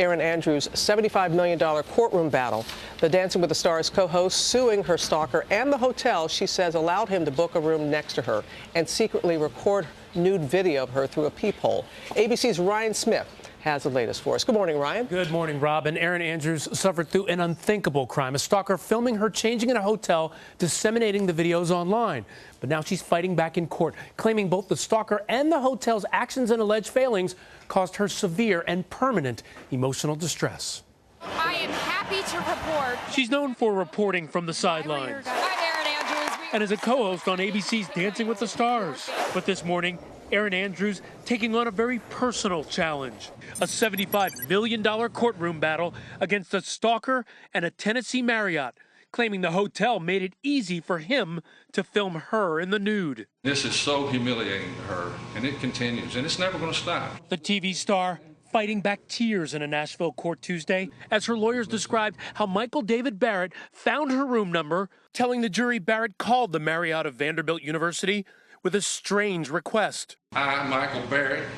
Erin Andrews' $75 million courtroom battle. The Dancing with the Stars co-host suing her stalker and the hotel she says allowed him to book a room next to her and secretly record nude video of her through a peephole. ABC's Ryan Smith has the latest for us. Good morning, Ryan. Good morning, Rob. And Erin Andrews suffered through an unthinkable crime. A stalker filming her changing in a hotel, disseminating the videos online. But now she's fighting back in court, claiming both the stalker and the hotel's actions and alleged failings caused her severe and permanent emotional distress. I am happy to report. She's known for reporting from the sidelines I'm Erin Andrews. and as a co-host on ABC's Dancing with the Stars. But this morning, Erin Andrews taking on a very personal challenge, a $75 million courtroom battle against a stalker and a Tennessee Marriott, claiming the hotel made it easy for him to film her in the nude. This is so humiliating to her, and it continues, and it's never going to stop. The TV star fighting back tears in a Nashville court Tuesday as her lawyers described how Michael David Barrett found her room number, telling the jury Barrett called the Marriott of Vanderbilt University with a strange request. I, Michael Barrett,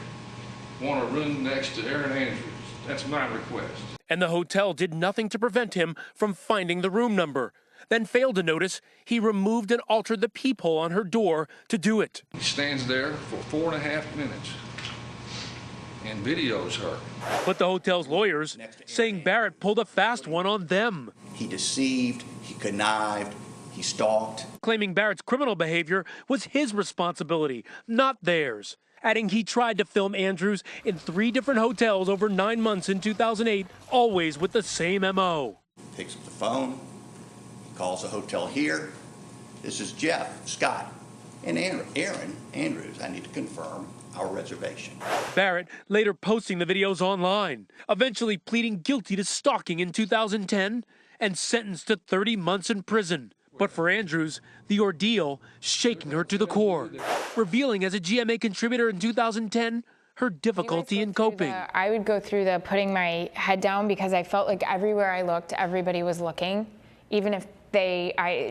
want a room next to Erin Andrews. That's my request. And the hotel did nothing to prevent him from finding the room number, then failed to notice he removed and altered the peephole on her door to do it. He stands there for 4.5 minutes and videos her. But the hotel's lawyers saying Barrett pulled a fast one on them. He deceived, he connived, he stalked. Claiming Barrett's criminal behavior was his responsibility, not theirs. Adding he tried to film Andrews in 3 different hotels over 9 months in 2008, always with the same MO. Picks up the phone, he calls the hotel here. This is Jeff, Scott, and Erin Andrews. I need to confirm our reservation. Barrett later posting the videos online, eventually pleading guilty to stalking in 2010 and sentenced to 30 months in prison. But for Andrews, the ordeal shaking her to the core, revealing as a GMA contributor in 2010 her difficulty in coping. I would go through the putting my head down because I felt like everywhere I looked, everybody was looking, even if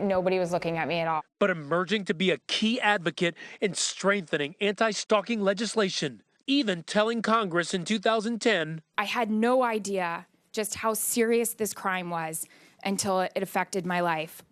nobody was looking at me at all. But emerging to be a key advocate in strengthening anti-stalking legislation, even telling Congress in 2010, I had no idea just how serious this crime was until it affected my life.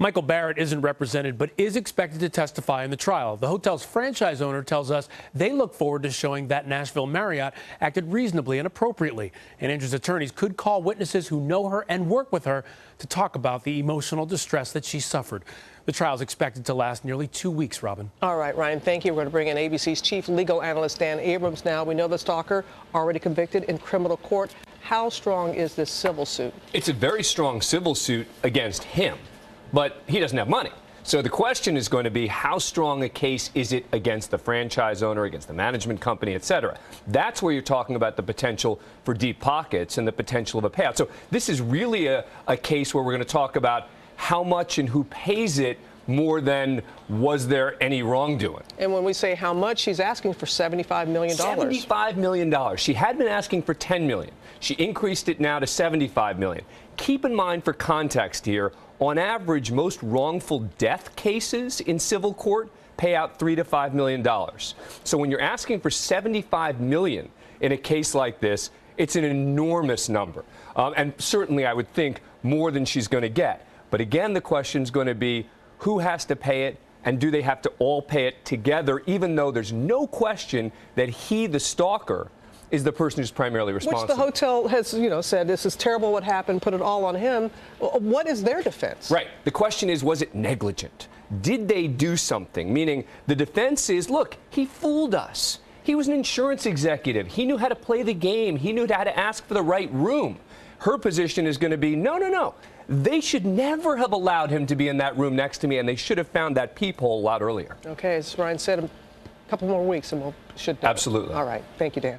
Michael Barrett isn't represented but is expected to testify in the trial. The hotel's franchise owner tells us they look forward to showing that Nashville Marriott acted reasonably and appropriately. And Andrews' attorneys could call witnesses who know her and work with her to talk about the emotional distress that she suffered. The trial is expected to last nearly 2 weeks, Robin. All right, Ryan, thank you. We're going to bring in ABC's chief legal analyst, Dan Abrams, now. We know the stalker already convicted in criminal court. How strong is this civil suit? It's a very strong civil suit against him. But he doesn't have money. So the question is going to be, how strong a case is it against the franchise owner, against the management company, et cetera? That's where you're talking about the potential for deep pockets and the potential of a payout. So this is really a case where we're going to talk about how much and who pays it more than was there any wrongdoing. And when we say how much, she's asking for $75 million. $75 million. She had been asking for $10 million. She increased it now to $75 million. Keep in mind, for context here, on average, most wrongful death cases in civil court pay out $3 to $5 million. So when you're asking for $75 million in a case like this, it's an enormous number. And certainly, I would think, more than she's going to get. But again, the question is going to be, who has to pay it, and do they have to all pay it together, even though there's no question that he, the stalker, is the person who's primarily responsible. Which the hotel has, said this is terrible what happened, put it all on him. What is their defense? Right. The question is, was it negligent? Did they do something? Meaning the defense is, look, he fooled us. He was an insurance executive. He knew how to play the game. He knew how to ask for the right room. Her position is going to be, no. They should never have allowed him to be in that room next to me, and they should have found that peephole a lot earlier. Okay, as Ryan said, a couple more weeks and should know. Absolutely. All right. Thank you, Dan.